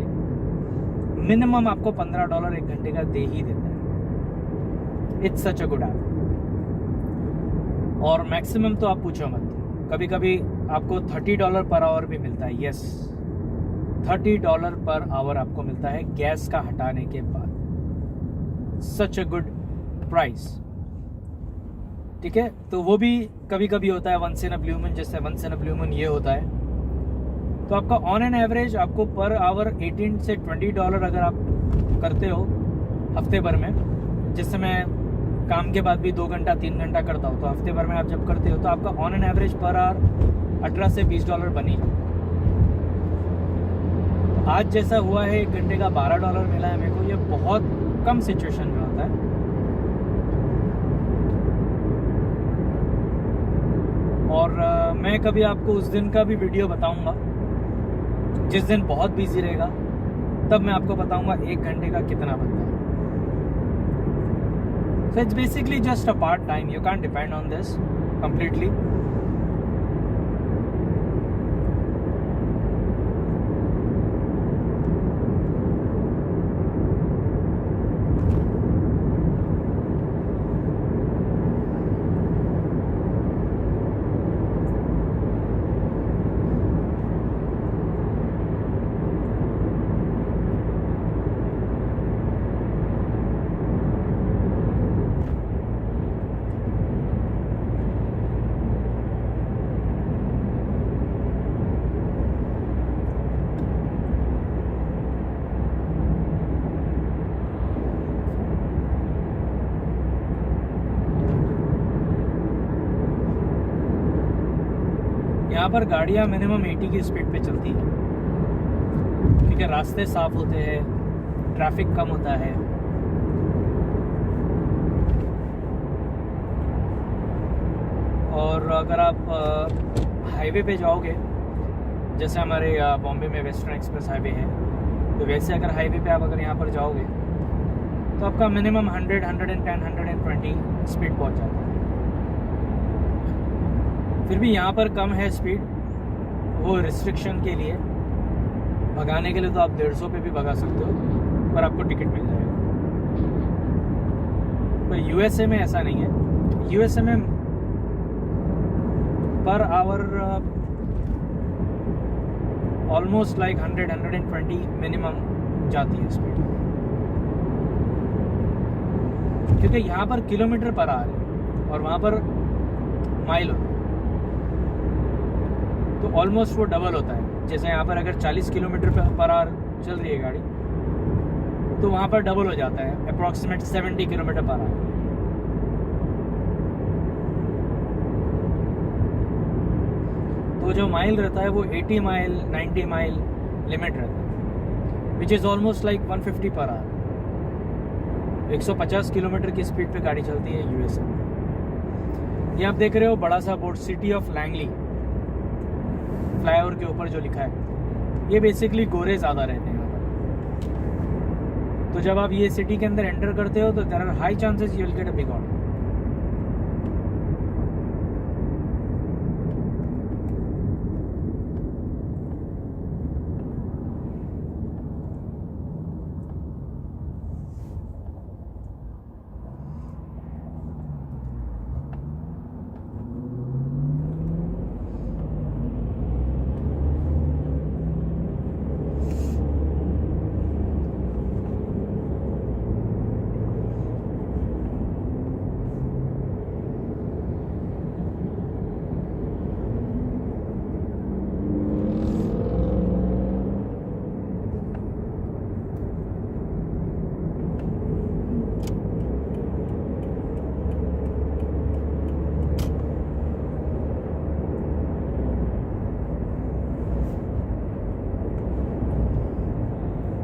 मिनिमम आपको $15 1 घंटे का दे ही देता है। It's such a good app. और मैक्सिमम तो आप पूछो मत, कभी कभी आपको $30 पर आवर भी मिलता है। यस, $30 पर आवर आपको मिलता है गैस का हटाने के बाद। Such a good price. ठीक है, तो वो भी कभी कभी होता है once in a blue moon, जैसे once in a blue moon ये होता है। तो आपका ऑन एन एवरेज आपको पर आवर $18 से $20 अगर आप करते हो हफ्ते भर में, जिससे मैं काम के बाद भी 2 घंटा 3 घंटा करता हूँ, तो हफ्ते भर में आप जब करते हो तो आपका on an average per hour $18 से $20 बनी जाता है। आज जैसा हुआ है 1 घंटे का $12 मिला है मेरे को, ये बहुत कम सिचुएशन में होता है। और मैं कभी आपको उस दिन का भी वीडियो बताऊंगा जिस दिन बहुत बिजी रहेगा, तब मैं आपको बताऊंगा 1 घंटे का कितना बनता है। So it's basically just a part time. You can't depend on this completely. यहाँ पर गाड़ियाँ मिनिमम 80 की स्पीड पे चलती है, क्योंकि रास्ते साफ होते हैं, ट्रैफिक कम होता है। और अगर आप हाईवे पे जाओगे, जैसे हमारे बॉम्बे में वेस्टर्न एक्सप्रेस हाईवे है, तो वैसे अगर हाईवे पे आप अगर यहाँ पर जाओगे तो आपका मिनिमम 100, 110, 120 स्पीड पहुँच जाता है। फिर भी यहाँ पर कम है स्पीड, वो रिस्ट्रिक्शन के लिए, भगाने के लिए तो आप 150 पे भी भगा सकते हो, पर आपको टिकट मिल जाएगा। पर यूएसए में ऐसा नहीं है। यूएसए में per hour almost like 100-120 minimum जाती है स्पीड, क्योंकि यहाँ पर किलोमीटर पर आवर है और वहाँ पर माइल होता है, तो ऑलमोस्ट वो डबल होता है। जैसे यहाँ पर अगर 40 किलोमीटर पर आवर चल रही है गाड़ी, तो वहाँ पर डबल हो जाता है, अप्रॉक्सीमेट 70 किलोमीटर पर आवर। तो जो माइल रहता है वो 80 माइल 90 माइल लिमिट रहता है, which is almost like 150 per hour. 150 kilometre की स्पीड पे गाड़ी चलती है यूएसए में। ये आप देख रहे हो बड़ा सा board, city of Langley, flyover के ऊपर जो लिखा है, ये बेसिकली गोरे ज़्यादा रहते हैं यहाँ पर। तो जब आप ये सिटी के अंदर एंटर करते हो तो there are high chances you will get a big order.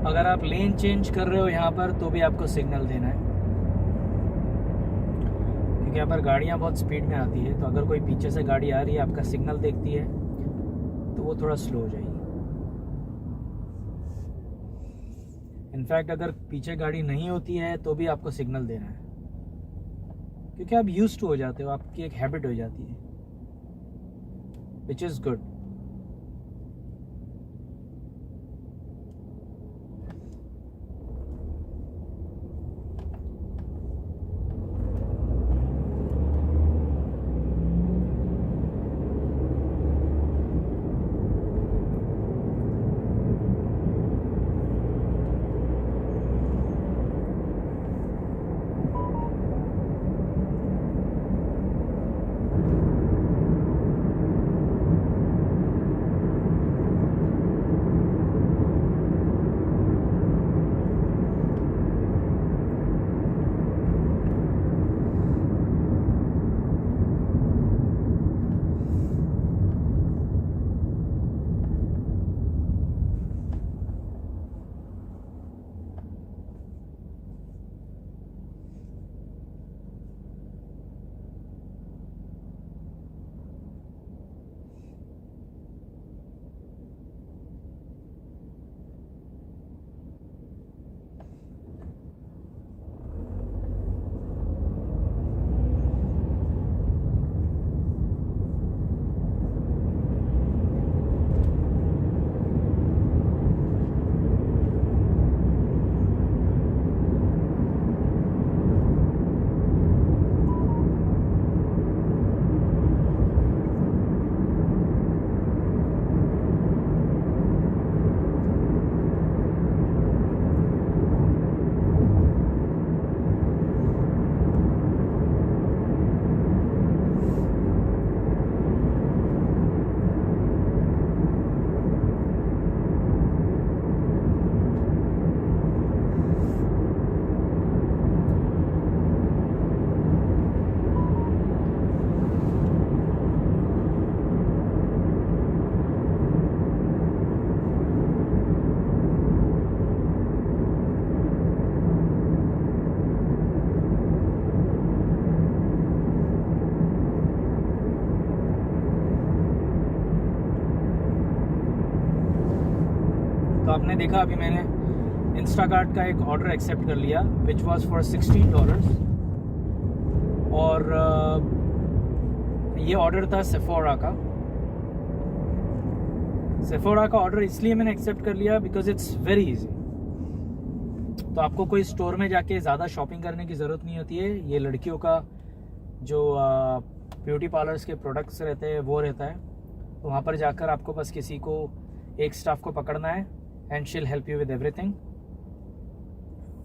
अगर आप लेन चेंज कर रहे हो यहाँ पर तो भी आपको सिग्नल देना है, क्योंकि यहाँ पर गाड़ियाँ बहुत स्पीड में आती है। तो अगर कोई पीछे से गाड़ी आ रही है, आपका सिग्नल देखती है, तो वो थोड़ा स्लो हो जाएगी। इनफैक्ट अगर पीछे गाड़ी नहीं होती है तो भी आपको सिग्नल देना है, क्योंकि आप यूज्ड टू हो जाते हो, आपकी एक हैबिट हो जाती है, विच इज़ गुड। तो आपने देखा अभी मैंने इंस्टाकार्ट का एक ऑर्डर एक्सेप्ट कर लिया विच वाज फॉर $16 और ये ऑर्डर था सेफोरा का। सेफोरा का ऑर्डर इसलिए मैंने एक्सेप्ट कर लिया बिकॉज इट्स वेरी इजी। तो आपको कोई स्टोर में जाके ज़्यादा शॉपिंग करने की ज़रूरत नहीं होती है। ये लड़कियों का जो ब्यूटी पार्लर्स के प्रोडक्ट्स रहते हैं वो रहता है। तो वहाँ पर जाकर आपको बस किसी को एक स्टाफ को पकड़ना है and she will help you with everything.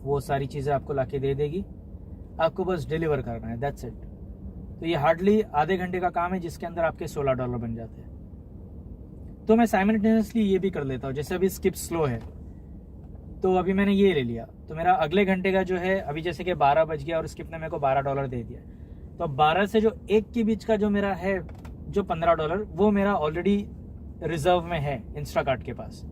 वो सारी चीज़ें आपको लाके दे देगी, आपको बस डिलीवर करना है, दैट्स इट। तो ये हार्डली आधे घंटे का काम है जिसके अंदर आपके $16 बन जाते हैं। तो मैं साइमल्टेनियसली ये भी कर लेता हूँ। जैसे अभी स्किप स्लो है तो अभी मैंने ये ले लिया, तो मेरा अगले घंटे का जो है अभी जैसे कि 12 बज गया और स्किप ने मेरे को $12 दे दिया, तो अब 12 से जो 1 के बीच का जो मेरा है जो $15 वो मेरा ऑलरेडी रिजर्व में है इंस्टाकार्ट के पास।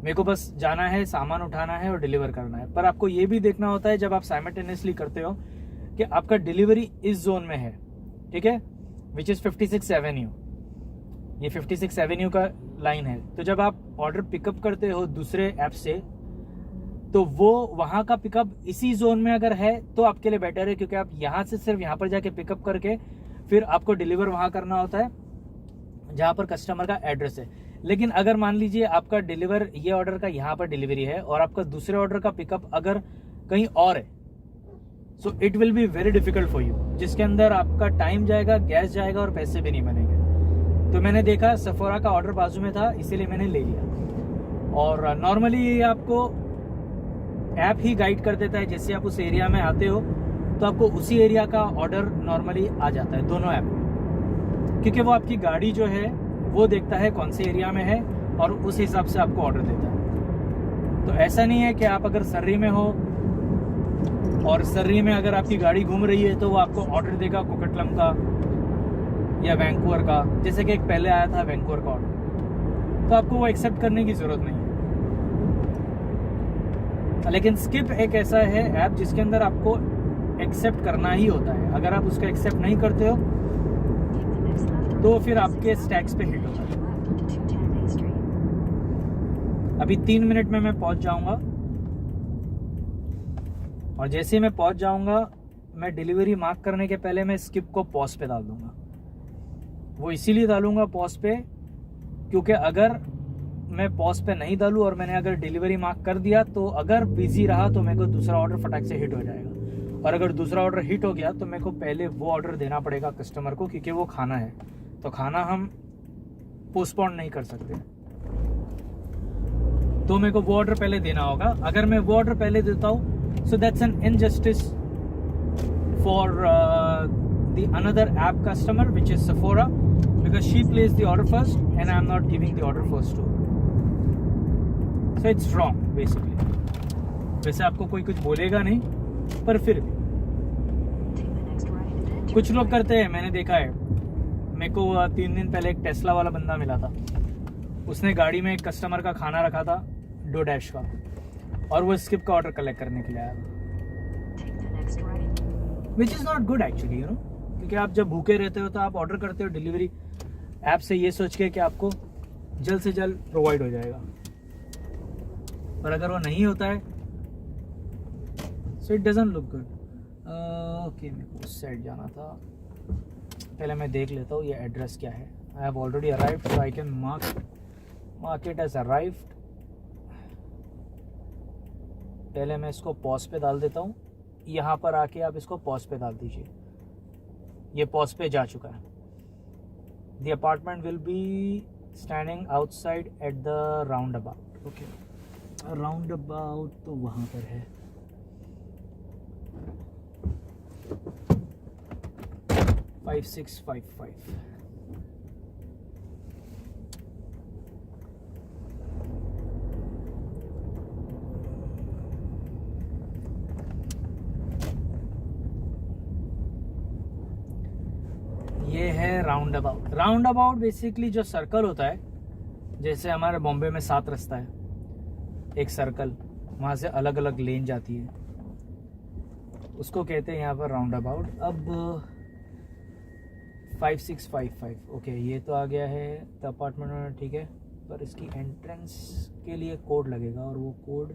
मेरे को बस जाना है, सामान उठाना है और डिलीवर करना है। पर आपको ये भी देखना होता है जब आप साइमल्टेनियसली करते हो कि आपका डिलीवरी इस जोन में है, ठीक है, विच इज 56 एवेन्यू। ये 56 एवेन्यू का लाइन है। तो जब आप ऑर्डर पिकअप करते हो दूसरे ऐप से तो वो वहां का पिकअप इसी जोन में अगर है तो आपके लिए बेटर है, क्योंकि आप यहाँ से सिर्फ यहाँ पर जाके पिकअप करके फिर आपको डिलीवर वहां करना होता है जहां पर कस्टमर का एड्रेस है। लेकिन अगर मान लीजिए आपका डिलीवर ये ऑर्डर का यहाँ पर डिलीवरी है और आपका दूसरे ऑर्डर का पिकअप अगर कहीं और है, so it will be very difficult for you, जिसके अंदर आपका टाइम जाएगा, गैस जाएगा और पैसे भी नहीं बनेंगे। तो मैंने देखा सेफोरा का ऑर्डर बाजू में था इसीलिए मैंने ले लिया। और नॉर्मली ये आपको ऐप ही गाइड कर देता है। जैसे आप उस एरिया में आते हो तो आपको उसी एरिया का ऑर्डर नॉर्मली आ जाता है दोनों ऐप में, क्योंकि वो आपकी गाड़ी जो है वो देखता है कौन से एरिया में है और उस हिसाब से आपको ऑर्डर देता है। तो ऐसा नहीं है कि आप अगर सर्री में हो और सर्री में अगर आपकी गाड़ी घूम रही है तो वो आपको ऑर्डर देगा कोकटलम का या वैंकूवर का, जैसे कि एक पहले आया था वैंकूवर का ऑर्डर, तो आपको वो एक्सेप्ट करने की जरूरत नहीं है। लेकिन स्किप एक ऐसा है ऐप जिसके अंदर आपको एक्सेप्ट करना ही होता है। अगर आप उसका एक्सेप्ट नहीं करते हो तो फिर आपके स्टैक्स पे हिट होता है। अभी 3 मिनट में मैं पहुंच जाऊंगा और जैसे ही मैं पहुंच जाऊंगा मैं डिलीवरी मार्क करने के पहले मैं स्किप को पॉज पे डाल दूंगा। वो इसीलिए डालूंगा पॉज पे क्योंकि अगर मैं पॉज पे नहीं डालूं और मैंने अगर डिलीवरी मार्क कर दिया तो अगर बिजी रहा तो मेरे को दूसरा ऑर्डर फटाक से हिट हो जाएगा, और अगर दूसरा ऑर्डर हिट हो गया तो मेरे को पहले वो ऑर्डर देना पड़ेगा कस्टमर को, क्योंकि वो खाना है तो खाना हम पोस्टपोन नहीं कर सकते। तो मेरे को वो ऑर्डर पहले देना होगा। अगर मैं वो ऑर्डर पहले देता हूँ so that's an injustice for the another app customer which is Sephora, because she placed the order first and I'm not giving the order first to her. So it's wrong basically. वैसे आपको कोई कुछ बोलेगा नहीं, पर फिर भी कुछ लोग करते हैं, मैंने देखा है। मेरे को 3 दिन पहले एक टेस्ला वाला बंदा मिला था, उसने गाड़ी में एक कस्टमर का खाना रखा था डोडैश का, और वो स्किप का ऑर्डर कलेक्ट करने के लिए आया, which is not good actually, you know, क्योंकि आप जब भूखे रहते हो तो आप ऑर्डर करते हो डिलीवरी ऐप से ये सोच के कि आपको जल्द से जल्द प्रोवाइड हो जाएगा, पर अगर वो नहीं होता है so it doesn't look good. Okay, मेरे को उस साइड जाना था, पहले मैं देख लेता हूँ ये एड्रेस क्या है। I have already arrived so I can mark it as arrived. पहले मैं इसको पॉज पे डाल देता हूँ, यहाँ पर आके आप इसको पॉज पे डाल दीजिए। ये पॉज पे जा चुका है। The apartment will be standing outside at the roundabout. Okay. Roundabout तो वहाँ पर है। फाइव 5655। ये है round about. Round about basically जो सर्कल होता है, जैसे हमारे बॉम्बे में 7 रास्ता है, एक सर्कल, वहाँ से अलग अलग लेन जाती है, उसको कहते हैं यहाँ पर राउंड अबाउट। अब 5655, ओके, ये तो आ गया है द अपार्टमेंट में, ठीक है, पर इसकी एंट्रेंस के लिए कोड लगेगा और वो कोड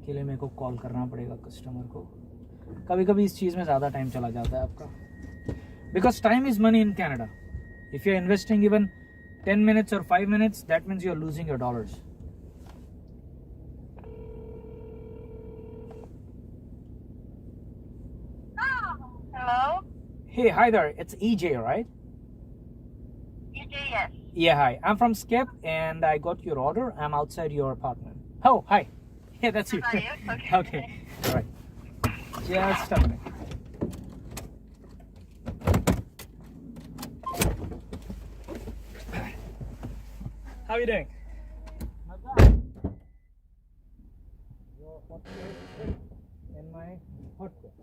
के लिए मेरे को कॉल करना पड़ेगा कस्टमर को। कभी कभी इस चीज़ में ज़्यादा टाइम चला जाता है आपका, because time is money in Canada. If you're investing even 10 minutes or 5 minutes, that means you're losing your dollars. Hello? Hey, hi there. It's EJ, right? EJ, yes. Yeah, hi. I'm from Skip and I got your order. I'm outside your apartment. Oh, hi. Yeah, that's you. Is that you? Okay. Okay. All right. Just a minute. How are you doing? Not bad. Your hot plate and my hot plate.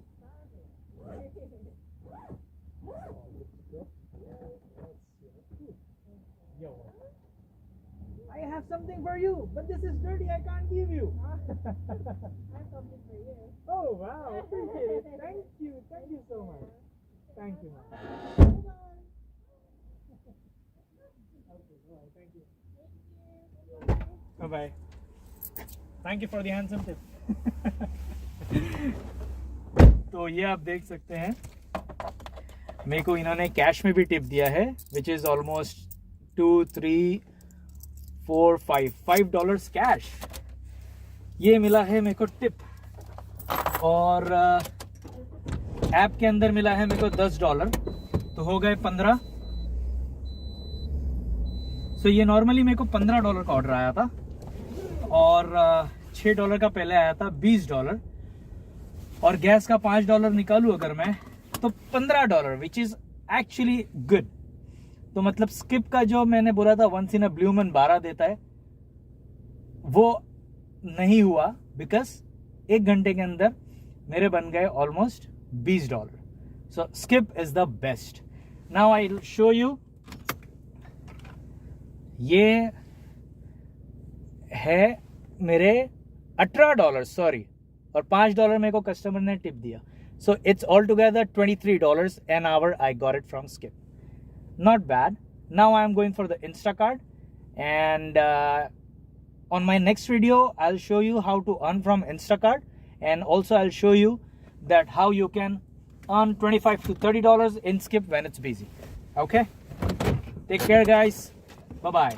I have something for you, but this is dirty. I can't give you. I have something for you. Oh wow! Appreciate it. Thank you. Thank you so much. Thank you, ma'am. Thank you. Bye bye. Thank you for the handsome tip. तो ये आप देख सकते हैं मेरे को इन्होंने cash में भी टिप दिया है which is almost 2, 3, 4, 5 dollars cash ये मिला है मेरे को टिप और ऐप के अंदर मिला है मेरे को $10 तो हो गए 15 सो ये नॉर्मली मेरे को $15 का ऑर्डर आया था और $6 का पहले आया था $20 और गैस का $5 निकालूं अगर मैं तो $15 विच इज एक्चुअली गुड तो मतलब स्किप का जो मैंने बोला था once in a blue moon 12 देता है वो नहीं हुआ बिकॉज 1 घंटे के अंदर मेरे बन गए almost $20 so skip is the best now I will show you ये है मेरे $18 सॉरी और $5 मेरे को कस्टमर ने टिप दिया so it's altogether $23 an hour I got it from Skip not bad now I'm going for the Instacart and on my next video I'll show you how to earn from Instacart and also I'll show you that how you can earn $25 to $30 in Skip when it's busy okay take care guys bye bye